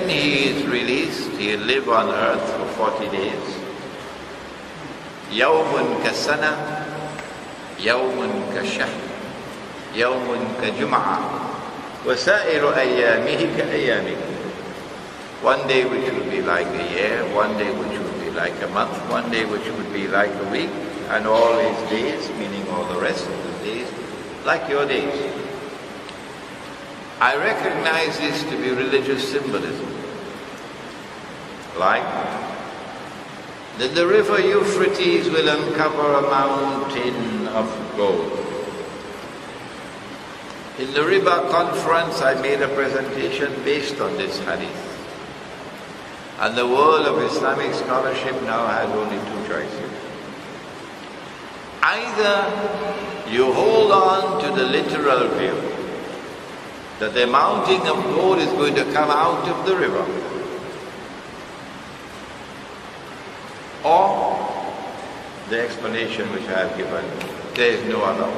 when he is released, he'll live on earth for 40 days. يوم كسنة يوم كشهر يوم كجمعة وسائر أيامه كأيامكم. One day which will be like a year, one day which will be like a month, one day which will be like a week, and all his days, meaning all the rest of the days, like your days. I recognize this to be religious symbolism. Like that the river Euphrates will uncover a mountain of gold. In the Riba conference, I made a presentation based on this hadith. And the world of Islamic scholarship now has only two choices. Either you hold on to the literal view that the mountain of gold is going to come out of the river, or the explanation which I have given, there is no other.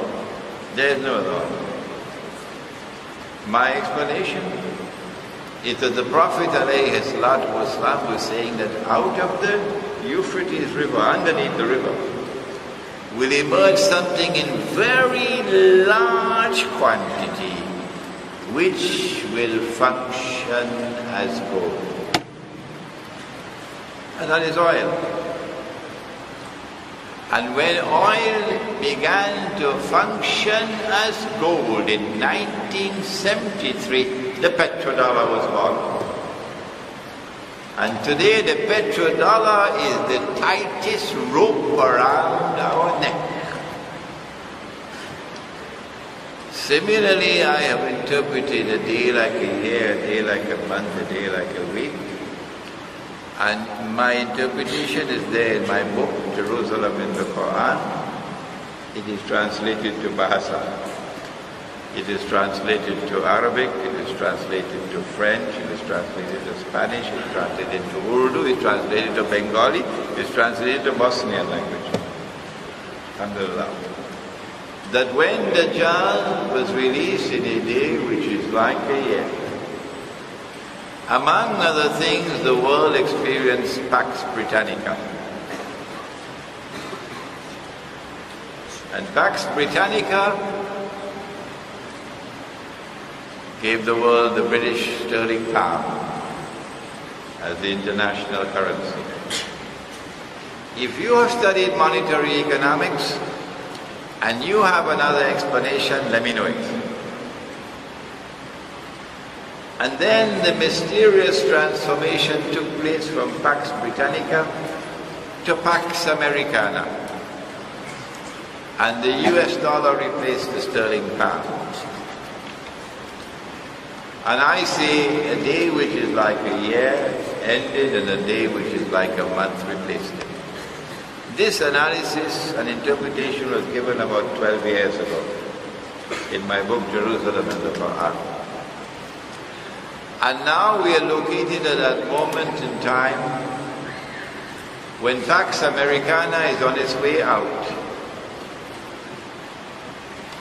There is no other. My explanation is that the Prophet ﷺ was saying that out of the Euphrates river, underneath the river, will emerge something in very large quantity which will function as gold. And that is oil. And when oil began to function as gold in 1973, the petrodollar was born. And today the petrodollar is the tightest rope around our neck. Similarly, I have interpreted a day like a year, a day like a month, a day like a week. And my interpretation is there in my book, Jerusalem in the Quran. It is translated to Bahasa. It is translated to Arabic, it is translated to French, it is translated to Spanish, it is translated to Urdu, it is translated to Bengali, it is translated to Bosnian language. Alhamdulillah. That when Dajjal was released in a day which is like a year, among other things, the world experienced Pax Britannica. And Pax Britannica gave the world the British sterling pound as the international currency. If you have studied monetary economics and you have another explanation, let me know it. And then the mysterious transformation took place from Pax Britannica to Pax Americana. And the US dollar replaced the sterling pound. And I say a day which is like a year ended and a day which is like a month replaced it. This analysis and interpretation was given about 12 years ago in my book Jerusalem and the Quran. And now we are located at that moment in time when Pax Americana is on its way out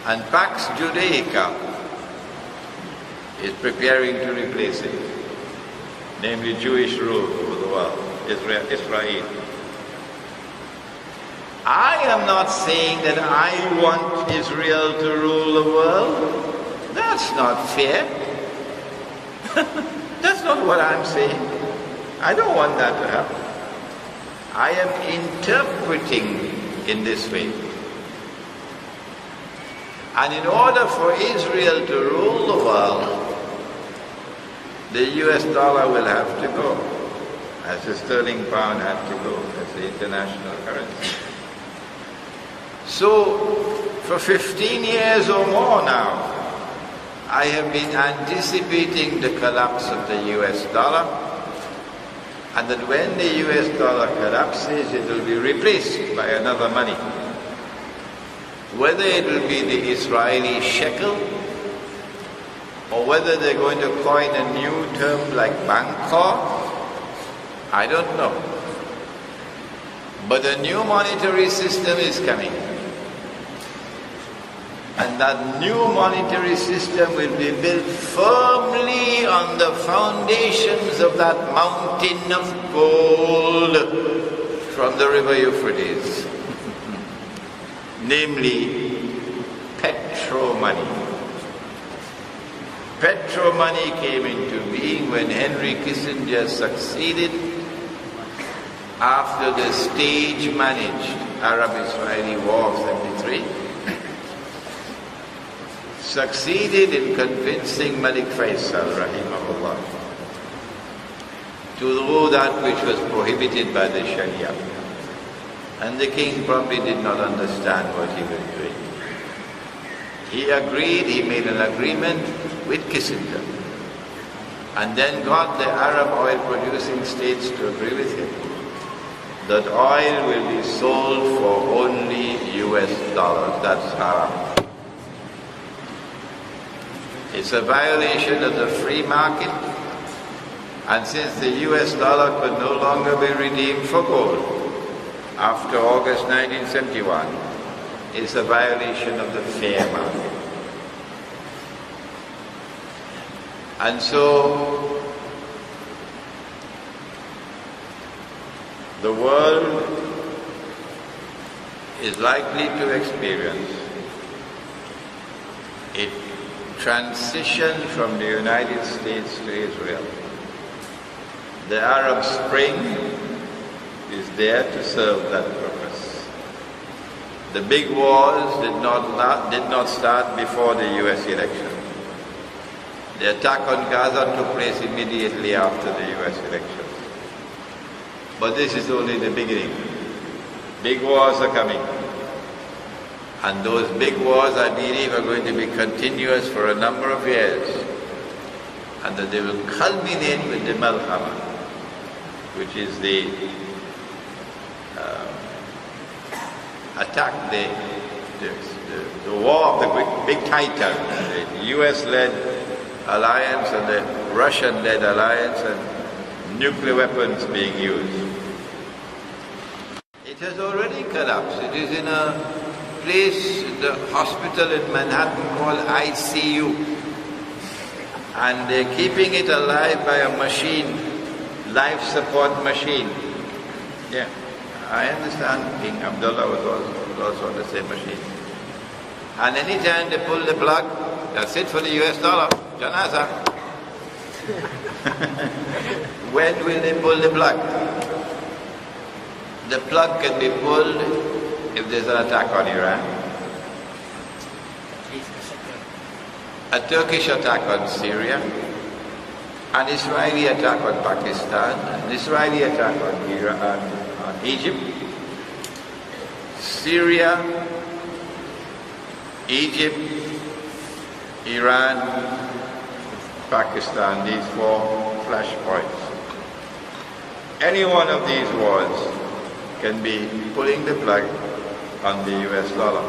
and Pax Judaica is preparing to replace it, namely Jewish rule over the world, Israel. I am not saying that I want Israel to rule the world. That's not fair. That's not what I'm saying. I don't want that to happen. I am interpreting in this way. And in order for Israel to rule the world, the US dollar will have to go, as the sterling pound had to go, as the international currency. So, for 15 years or more now, I have been anticipating the collapse of the US dollar, and that when the US dollar collapses, it will be replaced by another money. Whether it will be the Israeli shekel, or whether they're going to coin a new term like Bangkok, I don't know. But a new monetary system is coming. And that new monetary system will be built firmly on the foundations of that mountain of gold from the river Euphrates. Namely, petro-money. Petro-money came into being when Henry Kissinger succeeded, after the stage-managed Arab-Israeli War of 73, succeeded in convincing Malik Faisal, rahimahullah, to do that which was prohibited by the Sharia. And the king probably did not understand what he was doing. He agreed, he made an agreement with Kissinger, and then got the Arab oil-producing states to agree with him that oil will be sold for only US dollars. That's haram. It's a violation of the free market, and since the US dollar could no longer be redeemed for gold after August 1971, it's a violation of the fair market. And so the world is likely to experience a transition from the United States to Israel. The Arab Spring is there to serve that purpose. The big wars did not start before the US election. The attack on Gaza took place immediately after the US election. But this is only the beginning. Big wars are coming. And those big wars, I believe, are going to be continuous for a number of years. And that they will culminate with the Malhama, which is the attack, the war of the big titan, the US-led alliance and the Russian-led alliance, and nuclear weapons being used. It has already collapsed. It is in a place, the hospital in Manhattan called ICU. And they're keeping it alive by a machine, life support machine. Yeah, I understand King Abdullah was also on the same machine. And anytime they pull the plug, that's it for the US dollar. Janaza. When will they pull the plug? The plug can be pulled if there's an attack on Iran, a Turkish attack on Syria, an Israeli attack on Pakistan, an Israeli attack on Iran, on Egypt, Syria, Egypt, Iran, Pakistan, these four flashpoints. Any one of these wars can be pulling the plug on the US dollar.